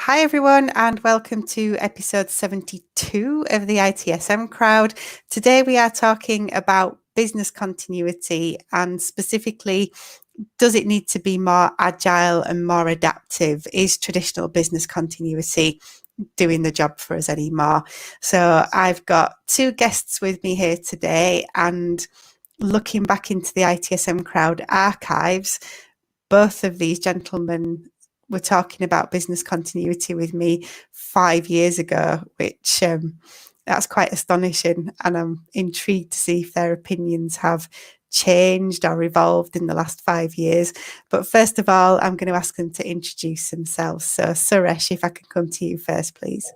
Hi, everyone, and welcome to episode 72 of the ITSM crowd. Today, we are talking about business continuity and specifically, does it need to be more agile and more adaptive? Is traditional business continuity doing the job for us anymore? So I've got two guests with me here today, and looking back into the ITSM crowd archives, both of these gentlemen were talking about business continuity with me 5 years ago, which that's quite astonishing. And I'm intrigued to see if their opinions have changed or evolved in the last 5 years. But first of all, I'm going to ask them to introduce themselves. So Suresh, if I can come to you first, please.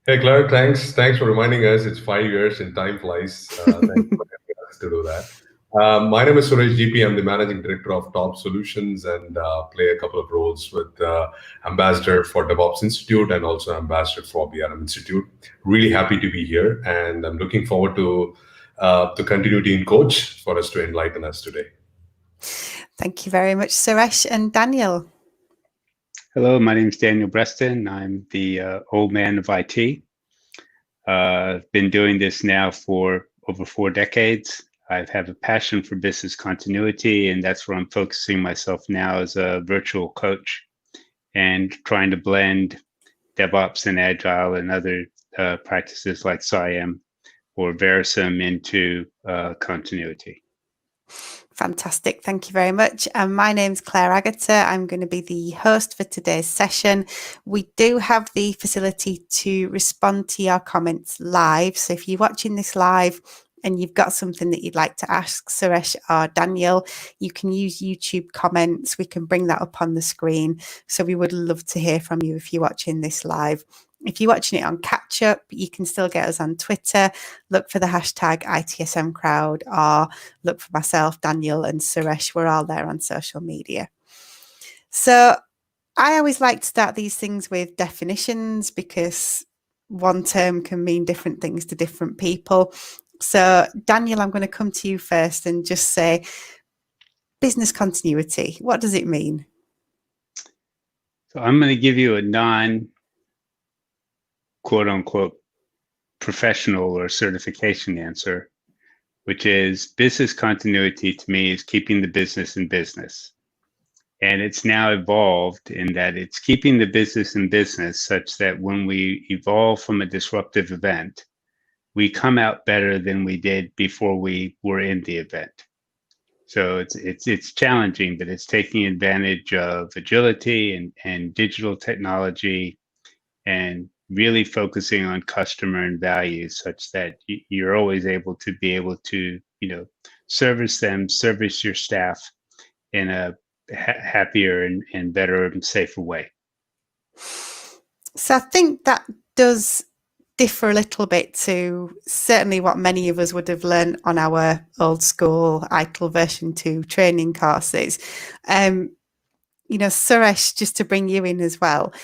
Hey, Claire, thanks for reminding us. It's 5 years and time flies. Thanks for helping us to do that. My name is Suresh GP. I'm the Managing Director of Top Solutions and play a couple of roles with Ambassador for DevOps Institute and also Ambassador for BRM Institute. Really happy to be here, and I'm looking forward to the continuity in coach for us to enlighten us today. Thank you very much, Suresh. And Daniel. Hello, my name is Daniel Breston. I'm the old man of IT. I've been doing this now for over 4 decades. I have a passion for business continuity, and that's where I'm focusing myself now as a virtual coach and trying to blend DevOps and Agile and other practices like SIAM or Verisum into continuity. Fantastic. Thank you very much. My name's Claire Agutter. I'm going to be the host for today's session. We do have the facility to respond to your comments live. So if you're watching this live and you've got something that you'd like to ask Suresh or Daniel, you can use YouTube comments. We can bring that up on the screen. So we would love to hear from you if you're watching this live. If you're watching it on catch up, you can still get us on Twitter. Look for the hashtag ITSM crowd or look for myself, Daniel and Suresh. We're all there on social media. So I always like to start these things with definitions because one term can mean different things to different people. So Daniel, I'm going to come to you first and just say business continuity. What does it mean? So I'm going to give you a quote unquote professional or certification answer, which is business continuity to me is keeping the business in business. And it's now evolved in that it's keeping the business in business such that when we evolve from a disruptive event, we come out better than we did before we were in the event. So it's challenging, but it's taking advantage of agility and digital technology and really focusing on customer and values such that you're always able to service them, service your staff in a happier and better and safer way. So I think that does differ a little bit to certainly what many of us would have learned on our old school ITIL version 2 training courses. Suresh, just to bring you in as well,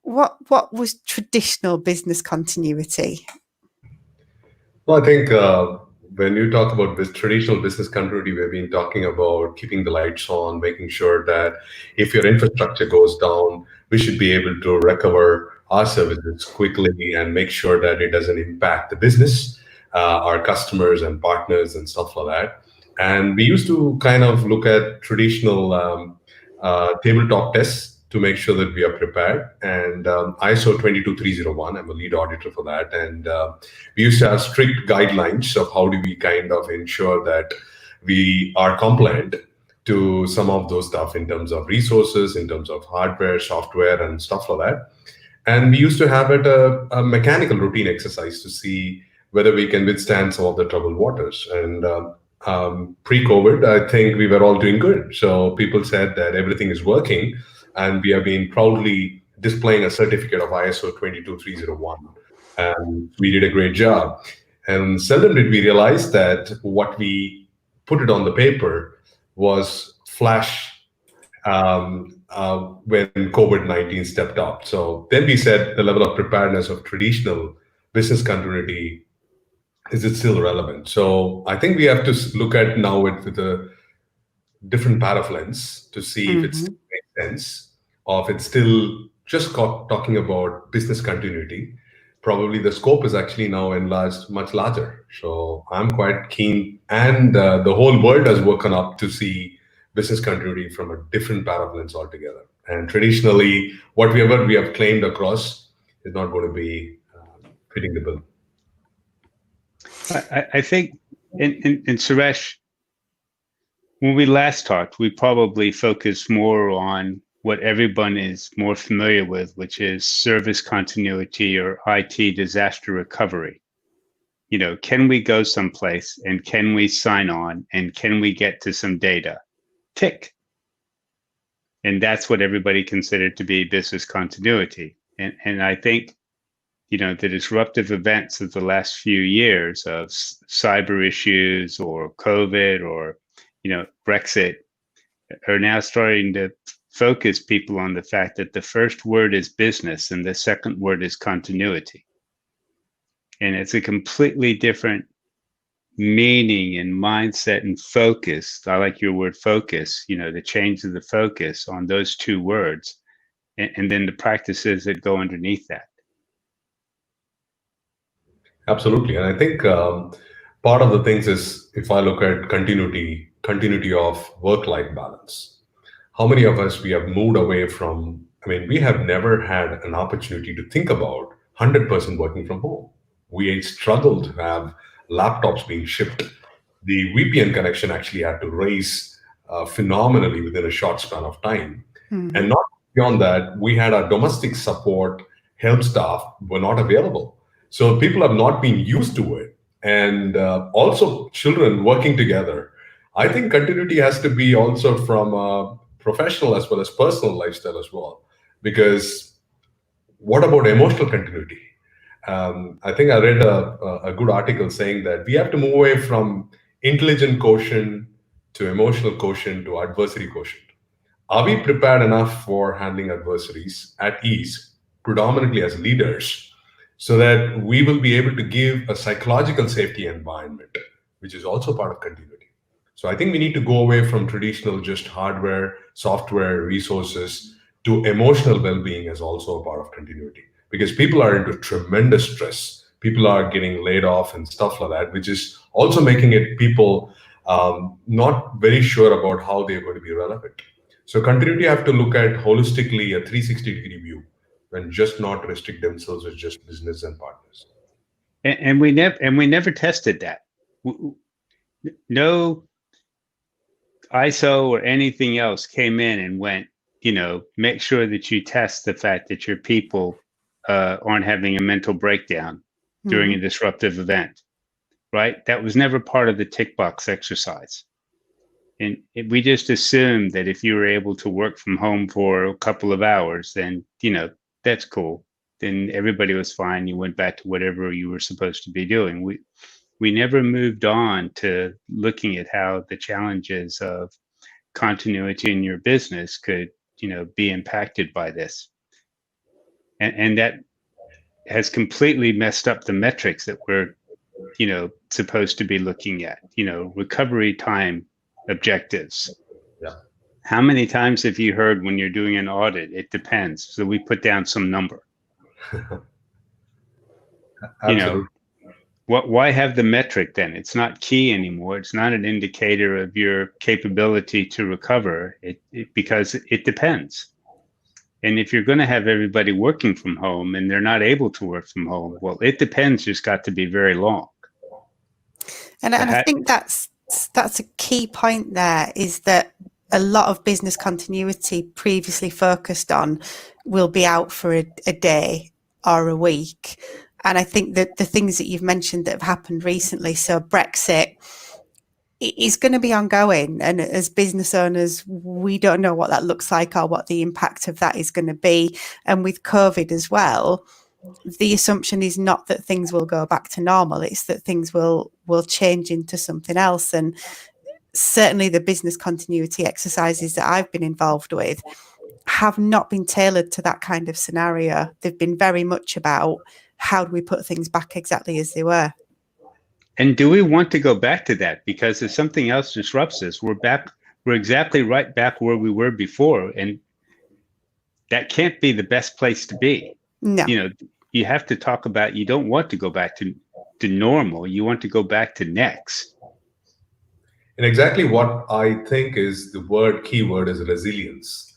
what was traditional business continuity? Well, I think when you talk about this traditional business continuity, we've been talking about keeping the lights on, making sure that if your infrastructure goes down, we should be able to recover our services quickly and make sure that it doesn't impact the business, our customers and partners and stuff like that. And we used to kind of look at traditional tabletop tests to make sure that we are prepared. And ISO 22301, I'm a lead auditor for that. And we used to have strict guidelines of how do we kind of ensure that we are compliant to some of those stuff in terms of resources, in terms of hardware, software, and stuff like that. And we used to have it a mechanical routine exercise to see whether we can withstand some of the troubled waters. And pre-COVID, I think we were all doing good. So people said that everything is working. And we have been proudly displaying a certificate of ISO 22301. And we did a great job. And seldom did we realize that what we put it on the paper was flash when COVID-19 stepped up. So then we said the level of preparedness of traditional business continuity, is it still relevant? So I think we have to look at now it with a different pair of lens to see if it makes sense, or if it's still just talking about business continuity, probably the scope is actually now enlarged much larger. So I'm quite keen, and the whole world has woken up to see business continuity from a different pair of lens altogether. And traditionally, whatever we have claimed across is not going to be fitting the bill. I think, in Suresh, when we last talked, we probably focused more on what everyone is more familiar with, which is service continuity or IT disaster recovery. You know, can we go someplace and can we sign on and can we get to some data? Tick. And that's what everybody considered to be business continuity. And I think, you know, the disruptive events of the last few years of cyber issues or COVID or, you know, Brexit are now starting to focus people on the fact that the first word is business and the second word is continuity. And it's a completely different meaning and mindset and focus. I like your word focus, you know, the change of the focus on those two words, and then the practices that go underneath that. Absolutely. And I think part of the things is, if I look at continuity of work-life balance, how many of us we have moved away from, I mean, we have never had an opportunity to think about 100% working from home. We struggled to have laptops being shipped. The VPN connection actually had to raise phenomenally within a short span of time. Mm-hmm. And not beyond that, we had our domestic support help staff were not available. So people have not been used to it. And also children working together. I think continuity has to be also from a professional as well as personal lifestyle as well. Because what about emotional continuity? I think I read a good article saying that we have to move away from intelligent quotient to emotional quotient to adversary quotient. Are we prepared enough for handling adversaries at ease, predominantly as leaders, so that we will be able to give a psychological safety environment, which is also part of continuity? So I think we need to go away from traditional just hardware, software, resources to emotional well-being as also a part of continuity. Because people are into tremendous stress. People are getting laid off and stuff like that, which is also making it people not very sure about how they're going to be relevant. So continuity have to look at holistically a 360-degree view and just not restrict themselves with just business and partners. And we never tested that. No ISO or anything else came in and went, you know, make sure that you test the fact that your people aren't having a mental breakdown during a disruptive event, right? That was never part of the tick box exercise. And we just assumed that if you were able to work from home for a couple of hours, then, you know, that's cool. Then everybody was fine. You went back to whatever you were supposed to be doing. We never moved on to looking at how the challenges of continuity in your business could, you know, be impacted by this. And that has completely messed up the metrics that we're, you know, supposed to be looking at, you know, recovery time objectives. Yeah. How many times have you heard when you're doing an audit, it depends? So we put down some number. You know, why have the metric then? It's not key anymore. It's not an indicator of your capability to recover because it depends. And if you're going to have everybody working from home and they're not able to work from home, well, it depends just got to be very long. And I think that's a key point there, is that a lot of business continuity previously focused on will be out for a day or a week. And I think that the things that you've mentioned that have happened recently, so Brexit, is going to be ongoing. And as business owners, we don't know what that looks like or what the impact of that is going to be. And with COVID as well, the assumption is not that things will go back to normal. It's that things will change into something else. And certainly the business continuity exercises that I've been involved with have not been tailored to that kind of scenario. They've been very much about how do we put things back exactly as they were. And do we want to go back to that? Because if something else disrupts us, we're exactly right back where we were before. And that can't be the best place to be. No. You know, you have to talk about, you don't want to go back to normal. You want to go back to next. And exactly what I think is the keyword is resilience.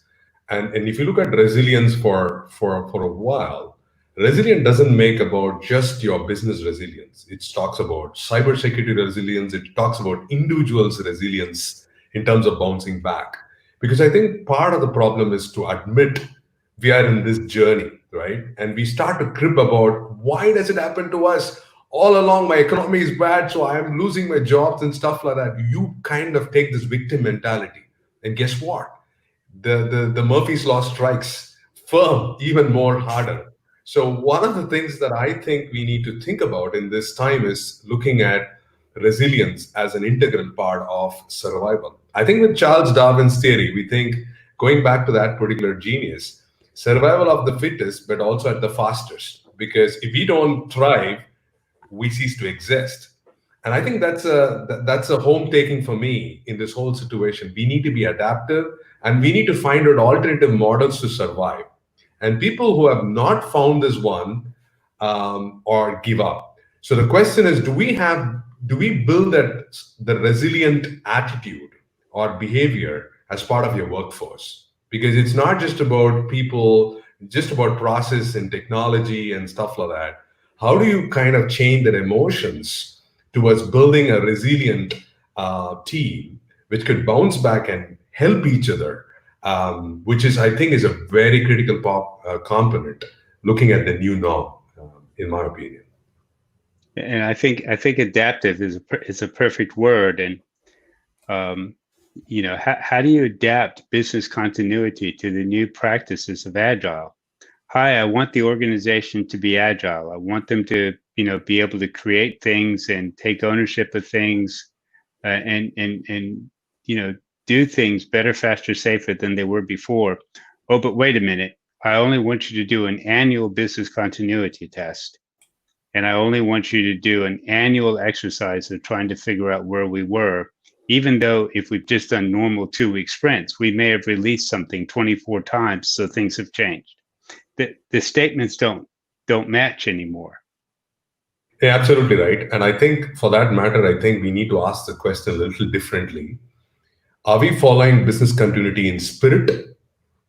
And if you look at resilience for a while, resilient doesn't make about just your business resilience. It talks about cybersecurity resilience. It talks about individuals' resilience in terms of bouncing back. Because I think part of the problem is to admit we are in this journey, right? And we start to crib about why does it happen to us? All along, my economy is bad, so I'm losing my jobs and stuff like that. You kind of take this victim mentality. And guess what? The Murphy's Law strikes firm even more harder. So one of the things that I think we need to think about in this time is looking at resilience as an integral part of survival. I think with Charles Darwin's theory, we think going back to that particular genius, survival of the fittest, but also at the fastest. Because if we don't thrive, we cease to exist. And I think that's a home taking for me in this whole situation. We need to be adaptive and we need to find out alternative models to survive. And people who have not found this one or give up. So the question is, do we build the resilient attitude or behavior as part of your workforce? Because it's not just about people, just about process and technology and stuff like that. How do you kind of change their emotions towards building a resilient team which could bounce back and help each other, which is, I think, is a very critical component looking at the new norm, in my opinion. And I think adaptive is a perfect word. And you know, how do you adapt business continuity to the new practices of agile? Hi, I want the organization to be agile. I want them to, you know, be able to create things and take ownership of things, and you know, do things better, faster, safer than they were before. Oh, but wait a minute. I only want you to do an annual business continuity test. And I only want you to do an annual exercise of trying to figure out where we were, even though if we've just done normal 2-week sprints, we may have released something 24 times, so things have changed. The statements don't match anymore. Yeah, absolutely right. And I think for that matter, I think we need to ask the question a little differently. Are we following business continuity in spirit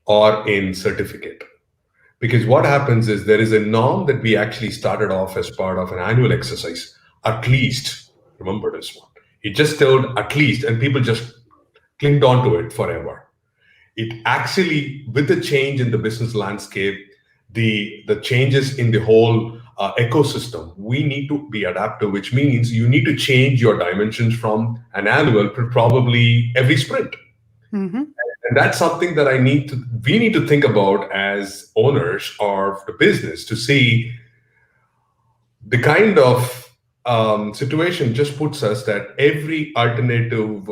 or in certificate? Because what happens is there is a norm that we actually started off as part of an annual exercise. At least, remember this one. It just told at least, and people just clinged on to it forever. It actually, with the change in the business landscape, the changes in the whole ecosystem, we need to be adaptive, which means you need to change your dimensions from an annual to probably every sprint. Mm-hmm. And that's something that we need to think about as owners of the business to see the kind of situation just puts us that every alternative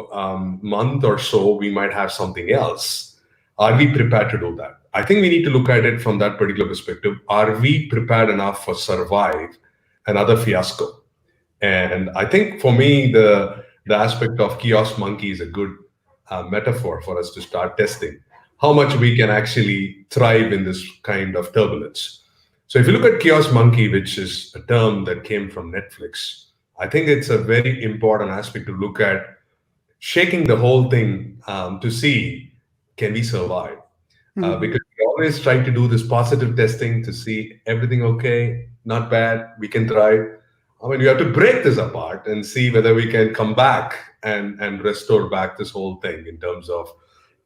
month or so, we might have something else. Are we prepared to do that? I think we need to look at it from that particular perspective. Are we prepared enough for survive another fiasco? And I think for me, the aspect of kiosk monkey is a good metaphor for us to start testing how much we can actually thrive in this kind of turbulence. So if you look at kiosk monkey, which is a term that came from Netflix, I think it's a very important aspect to look at shaking the whole thing to see, can we survive? Because we always try to do this positive testing to see everything okay, not bad, we can thrive. I mean, you have to break this apart and see whether we can come back and restore back this whole thing in terms of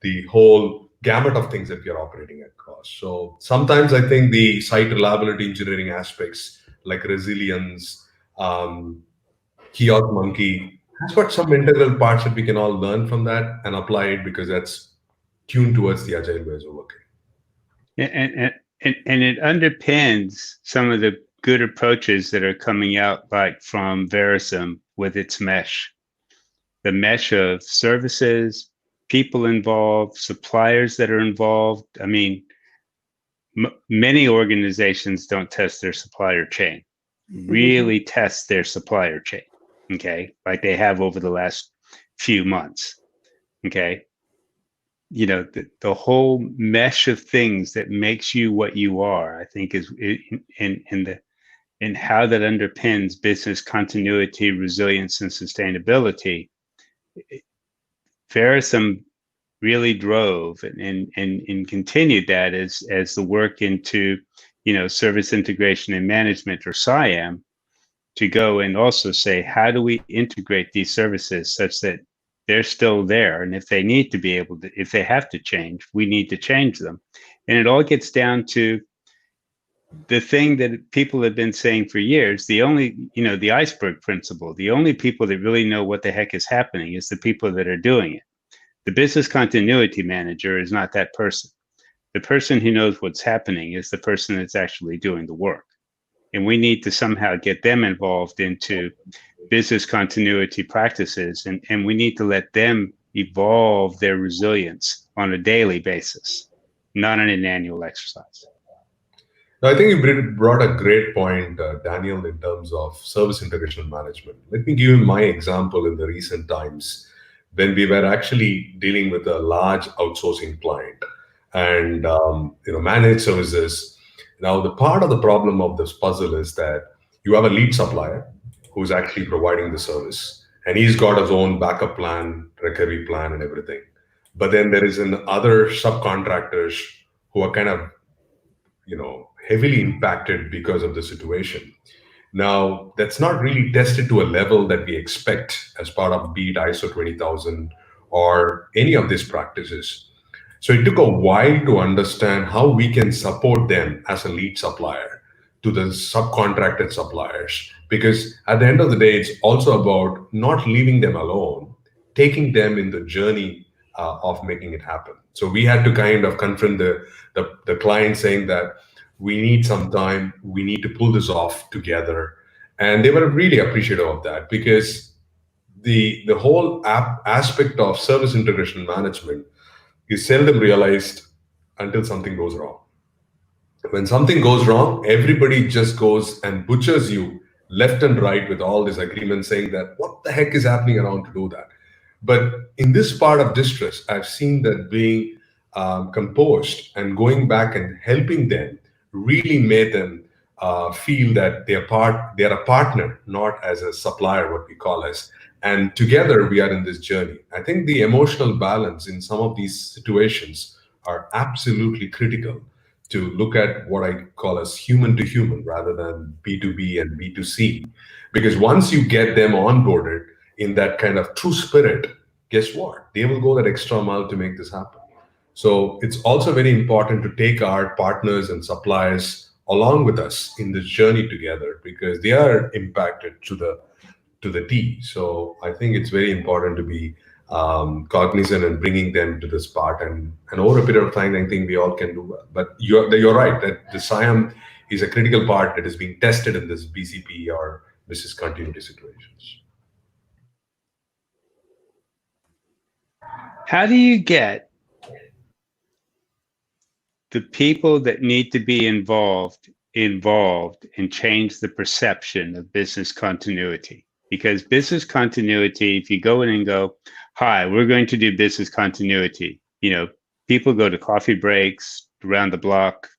the whole gamut of things that we are operating across. So sometimes I think the site reliability engineering aspects like resilience, kiosk monkey has got some integral parts that we can all learn from that and apply it because that's tuned towards the agile ways of working. And it underpins some of the good approaches that are coming out, like from Verisum with its mesh, the mesh of services, people involved, suppliers that are involved. I mean, many organizations don't test their supplier chain, really test their supplier chain, okay, like they have over the last few months, okay? the whole mesh of things that makes you what you are, I think, is in how that underpins business continuity, resilience, and sustainability. Verisum really drove and continued that as the work into service integration and management, or SIAM, to go and also say, how do we integrate these services such that they're still there, and if they need to be able to, if they have to change, we need to change them. And it all gets down to the thing that people have been saying for years, the iceberg principle. The only people that really know what the heck is happening is the people that are doing it. The business continuity manager is not that person. The person who knows what's happening is the person that's actually doing the work. And we need to somehow get them involved into business continuity practices, and we need to let them evolve their resilience on a daily basis, not on an annual exercise. I think you brought a great point, Daniel, in terms of service integration management. Let me give you my example in the recent times when we were actually dealing with a large outsourcing client and managed services. Now, the part of the problem of this puzzle is that you have a lead supplier who's actually providing the service, and he's got his own backup plan, recovery plan, and everything. But then there is other subcontractors who are kind of heavily impacted because of the situation. Now, that's not really tested to a level that we expect as part of, be it ISO 20000 or any of these practices. So it took a while to understand how we can support them as a lead supplier to the subcontracted suppliers, because at the end of the day, it's also about not leaving them alone, taking them in the journey of making it happen. So we had to kind of confront the client, saying that we need some time, we need to pull this off together. And they were really appreciative of that, because the whole aspect of service integration management is seldom realized until something goes wrong. When something goes wrong, everybody just goes and butchers you left and right with all these agreements saying that what the heck is happening around to do that. But in this part of distress, I've seen that being composed and going back and helping them really made them feel that they're a partner, not as a supplier, what we call as. And together we are in this journey. I think the emotional balance in some of these situations are absolutely critical to look at what I call as human to human rather than B2B and B2C. Because once you get them onboarded in that kind of true spirit, guess what? They will go that extra mile to make this happen. So it's also very important to take our partners and suppliers along with us in this journey together, because they are impacted to the T. So I think it's very important to be cognizant and bringing them to this part. And over a period of time, I think we all can do well. But you're right that the SIAM is a critical part that is being tested in this BCP or business continuity situations. How do you get the people that need to be involved and change the perception of business continuity? Because business continuity, if you go in and go, hi, we're going to do business continuity, people go to coffee breaks, around the block,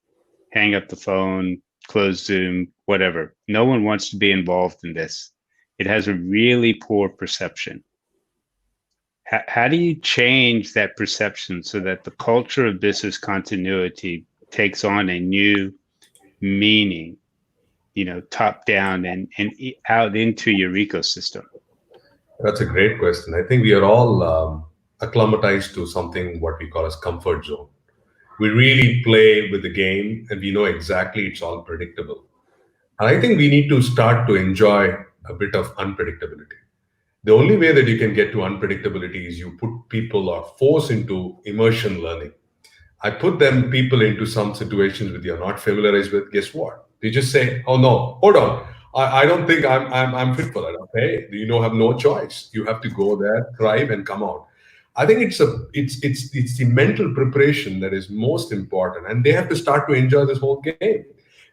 hang up the phone, close Zoom, whatever. No one wants to be involved in this. It has a really poor perception. How do you change that perception so that the culture of business continuity takes on a new meaning, top down and out into your ecosystem? That's a great question. I think we are all acclimatized to something what we call as comfort zone. We really play with the game and we know exactly it's all predictable. And I think we need to start to enjoy a bit of unpredictability. The only way that you can get to unpredictability is you put people or force into immersion learning. I put people into some situations that you're not familiarized with. Guess what? They just say, "Oh no, hold on, I don't think I'm fit for that." Okay, you have no choice. You have to go there, thrive, and come out. I think it's the mental preparation that is most important, and they have to start to enjoy this whole game,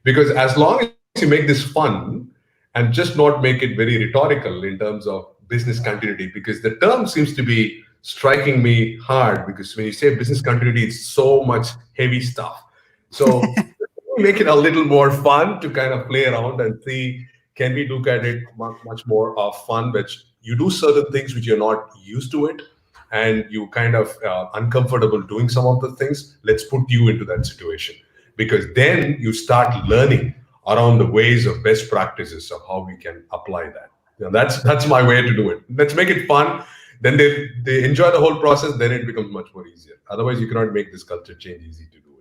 because as long as you make this fun and just not make it very rhetorical in terms of business continuity, because the term seems to be striking me hard, because when you say business continuity, it's so much heavy stuff. So make it a little more fun to kind of play around and see, can we look at it much more of fun, which you do certain things which you're not used to it, and you kind of uncomfortable doing some of the things. Let's put you into that situation, because then you start learning around the ways of best practices of how we can apply that. That's my way to do it. Let's make it fun. Then they enjoy the whole process. Then it becomes much more easier. Otherwise, you cannot make this culture change easy to do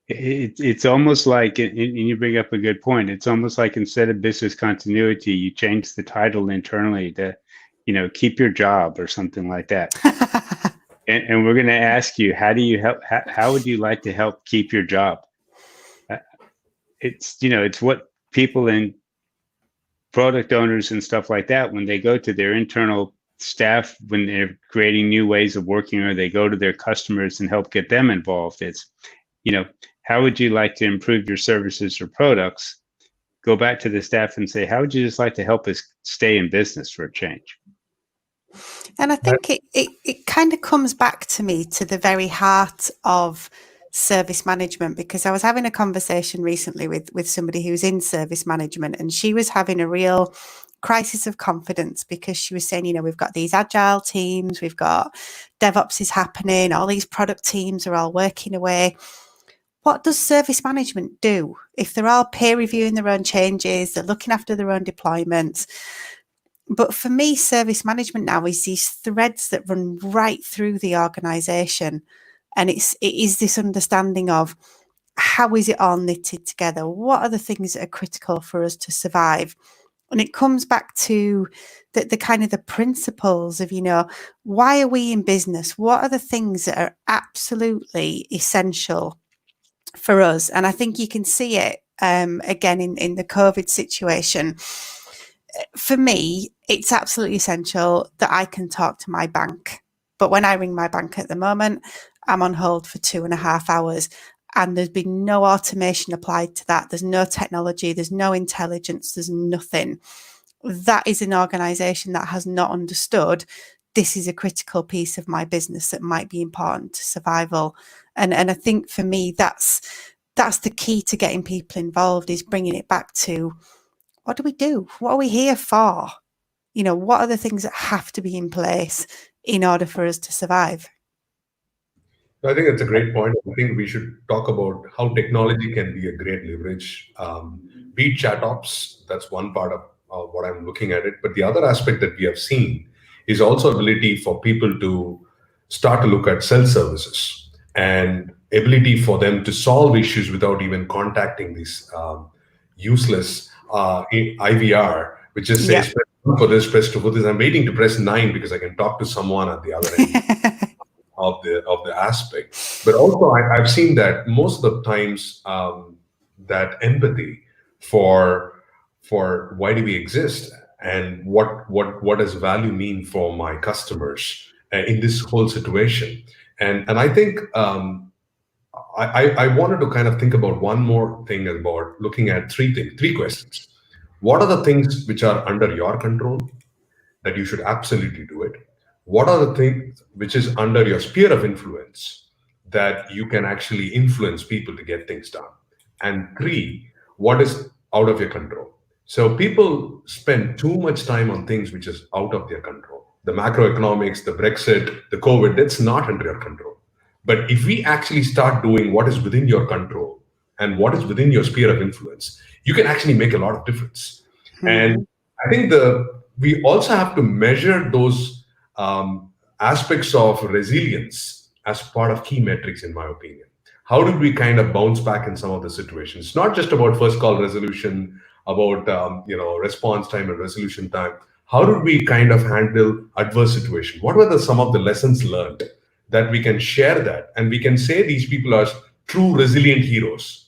it. It's almost like, and you bring up a good point. It's almost like instead of business continuity, you change the title internally to, keep your job or something like that. and we're going to ask you, how do you help? How would you like to help keep your job? It's what people in product owners and stuff like that, when they go to their internal staff, when they're creating new ways of working, or they go to their customers and help get them involved, it's, how would you like to improve your services or products? Go back to the staff and say, how would you just like to help us stay in business for a change? And I think it kind of comes back to me to the very heart of service management, because I was having a conversation recently with somebody who's in service management, and she was having a real crisis of confidence, because she was saying, we've got these agile teams, we've got DevOps is happening, all these product teams are all working away. What does service management do if they're all peer reviewing their own changes, they're looking after their own deployments? But for me, service management now is these threads that run right through the organization. And it is this understanding of, how is it all knitted together? What are the things that are critical for us to survive? And it comes back to the kind of the principles of, why are we in business? What are the things that are absolutely essential for us? And I think you can see it again in the COVID situation. For me, it's absolutely essential that I can talk to my bank. But when I ring my bank at the moment, I'm on hold for 2.5 hours, and there's been no automation applied to that. There's no technology, there's no intelligence, there's nothing. That is an organisation that has not understood this is a critical piece of my business that might be important to survival. And I think for me, that's the key to getting people involved, is bringing it back to, what do we do? What are we here for? What are the things that have to be in place in order for us to survive? I think it's a great point. I think we should talk about how technology can be a great leverage. Be it chat ops, that's one part of what I'm looking at it. But the other aspect that we have seen is also ability for people to start to look at self-services, and ability for them to solve issues without even contacting these useless IVR, which just says, press 1 for this, press 2 for this. I'm waiting to press 9 because I can talk to someone at the other end of the aspect. But also, I've seen that most of the times, that empathy for why do we exist, and what does value mean for my customers in this whole situation. And I think I wanted to kind of think about one more thing, about looking at three questions. What are the things which are under your control that you should absolutely do it? What are the things which is under your sphere of influence that you can actually influence people to get things done? And 3, what is out of your control? So people spend too much time on things which is out of their control. The macroeconomics, the Brexit, the COVID, that's not under your control. But if we actually start doing what is within your control and what is within your sphere of influence, you can actually make a lot of difference. And I think we also have to measure those aspects of resilience as part of key metrics, in my opinion. How did we kind of bounce back in some of the situations? It's not just about first call resolution, about response time and resolution time. How did we kind of handle adverse situation? What were some of the lessons learned that we can share that, and we can say these people are true resilient heroes?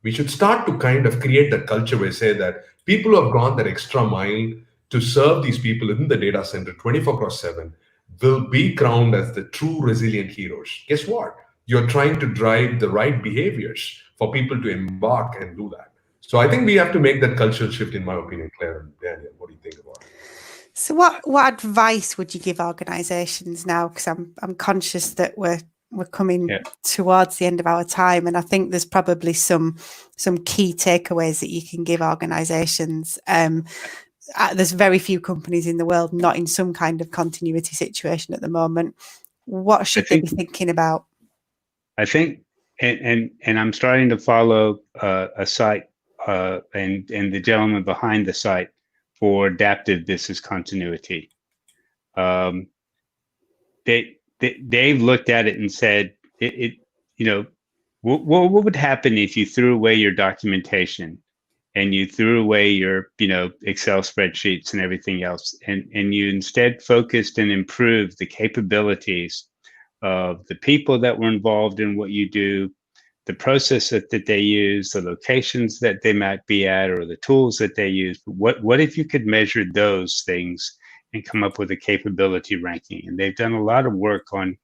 We should start to kind of create that culture where say that people who have gone that extra mile to serve these people in the data center 24/7 will be crowned as the true resilient heroes. Guess what? You're trying to drive the right behaviors for people to embark and do that. So I think we have to make that cultural shift, in my opinion. Claire and Daniel, what do you think about it? So what advice would you give organisations now? Because I'm conscious that we're coming towards the end of our time, and I think there's probably some key takeaways that you can give organisations. There's very few companies in the world not in some kind of continuity situation at the moment. What should they be thinking about? I think, and I'm starting to follow a site and the gentleman behind the site for adaptive business continuity. They've looked at it and said, what would happen if you threw away your documentation and you threw away your, Excel spreadsheets and everything else, and you instead focused and improved the capabilities of the people that were involved in what you do, the process that they use, the locations that they might be at, or the tools that they use. What if you could measure those things and come up with a capability ranking? And they've done a lot of work on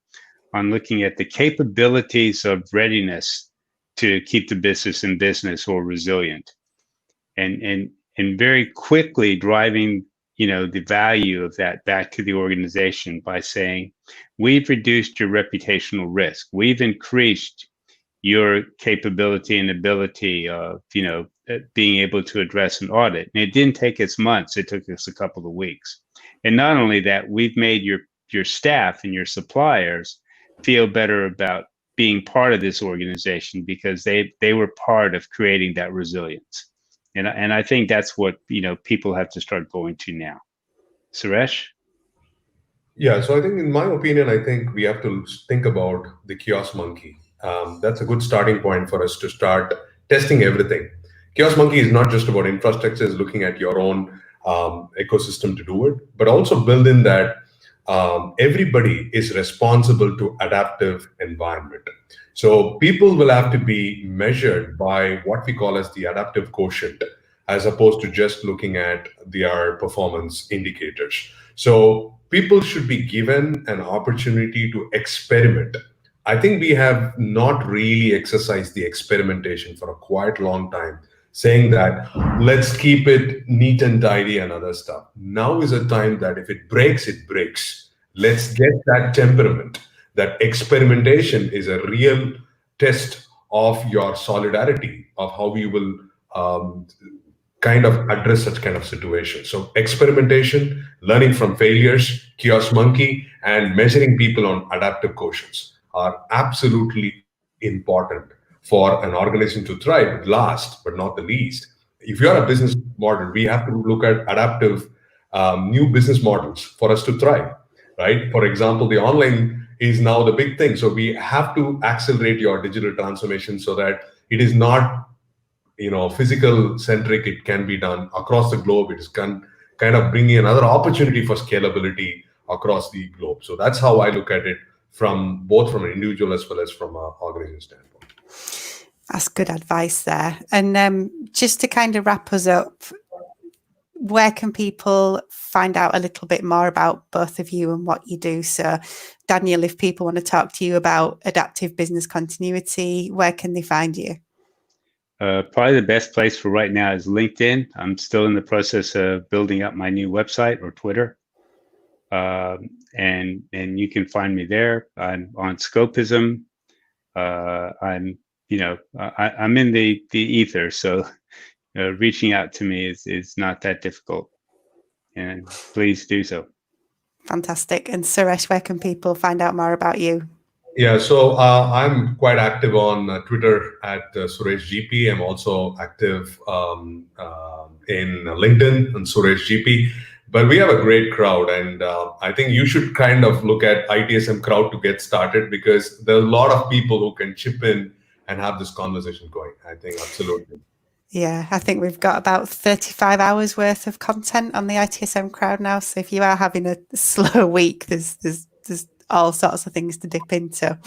looking at the capabilities of readiness to keep the business in business or resilient, and very quickly driving the value of that back to the organization by saying, we've reduced your reputational risk, we've increased your capability and ability of being able to address an audit. And it didn't take us months, it took us a couple of weeks. And not only that, we've made your staff and your suppliers feel better about being part of this organization because they were part of creating that resilience. And I think that's what people have to start going to now. Suresh? Yeah, so I think, in my opinion, I think we have to think about the kiosk monkey. That's a good starting point for us to start testing everything. Kiosk monkey is not just about infrastructure, it's looking at your own ecosystem to do it, but also build in that everybody is responsible to adaptive environment. So people will have to be measured by what we call as the adaptive quotient, as opposed to just looking at their performance indicators. So people should be given an opportunity to experiment. I think we have not really exercised the experimentation for a quite long time, saying that let's keep it neat and tidy and other stuff. Now is a time that if it breaks, it breaks. Let's get that temperament. That experimentation is a real test of your solidarity, of how you will kind of address such kind of situations. So experimentation, learning from failures, kiosk monkey, and measuring people on adaptive quotients are absolutely important for an organization to thrive. Last but not the least, if you're a business model, we have to look at adaptive new business models for us to thrive, right? For example, the online is now the big thing. So we have to accelerate your digital transformation so that it is not physical centric. It can be done across the globe. It is kind of bringing another opportunity for scalability across the globe. So that's how I look at it, from both from an individual as well as from an organization standpoint. That's good advice there. And just to kind of wrap us up, where can people find out a little bit more about both of you and what you do? So Daniel, if people want to talk to you about adaptive business continuity, where can they find you? Probably the best place for right now is LinkedIn. I'm still in the process of building up my new website, or Twitter. And you can find me there. I'm on Scopism. I'm in the ether, so reaching out to me is not that difficult, and please do so. Fantastic. And Suresh, where can people find out more about you? Yeah, so I'm quite active on Twitter at Suresh GP. I'm also active in LinkedIn and Suresh GP. But we have a great crowd, and I think you should kind of look at ITSM crowd to get started, because there are a lot of people who can chip in and have this conversation going. I think absolutely. Yeah, I think we've got about 35 hours worth of content on the ITSM crowd now. So if you are having a slow week, there's all sorts of things to dip into.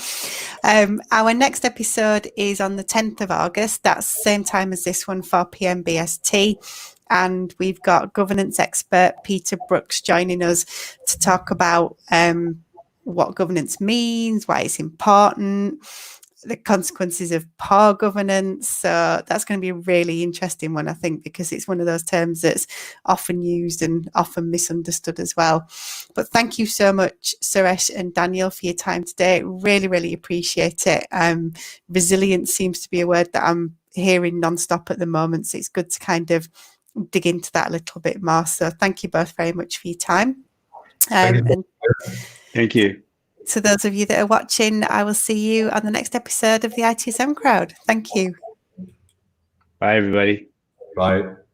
Our next episode is on the 10th of August. That's same time as this one, 4 p.m. BST. And we've got governance expert Peter Brooks joining us to talk about what governance means, why it's important, the consequences of poor governance. So that's going to be a really interesting one, I think, because it's one of those terms that's often used and often misunderstood as well. But thank you so much, Suresh and Daniel, for your time today. Really, really appreciate it. Resilience seems to be a word that I'm hearing nonstop at the moment. So it's good to kind of dig into that a little bit more. So thank you both very much for your time. And thank you. to those of you that are watching, I will see you on the next episode of the ITSM Crowd. Thank you. Bye, everybody. Bye.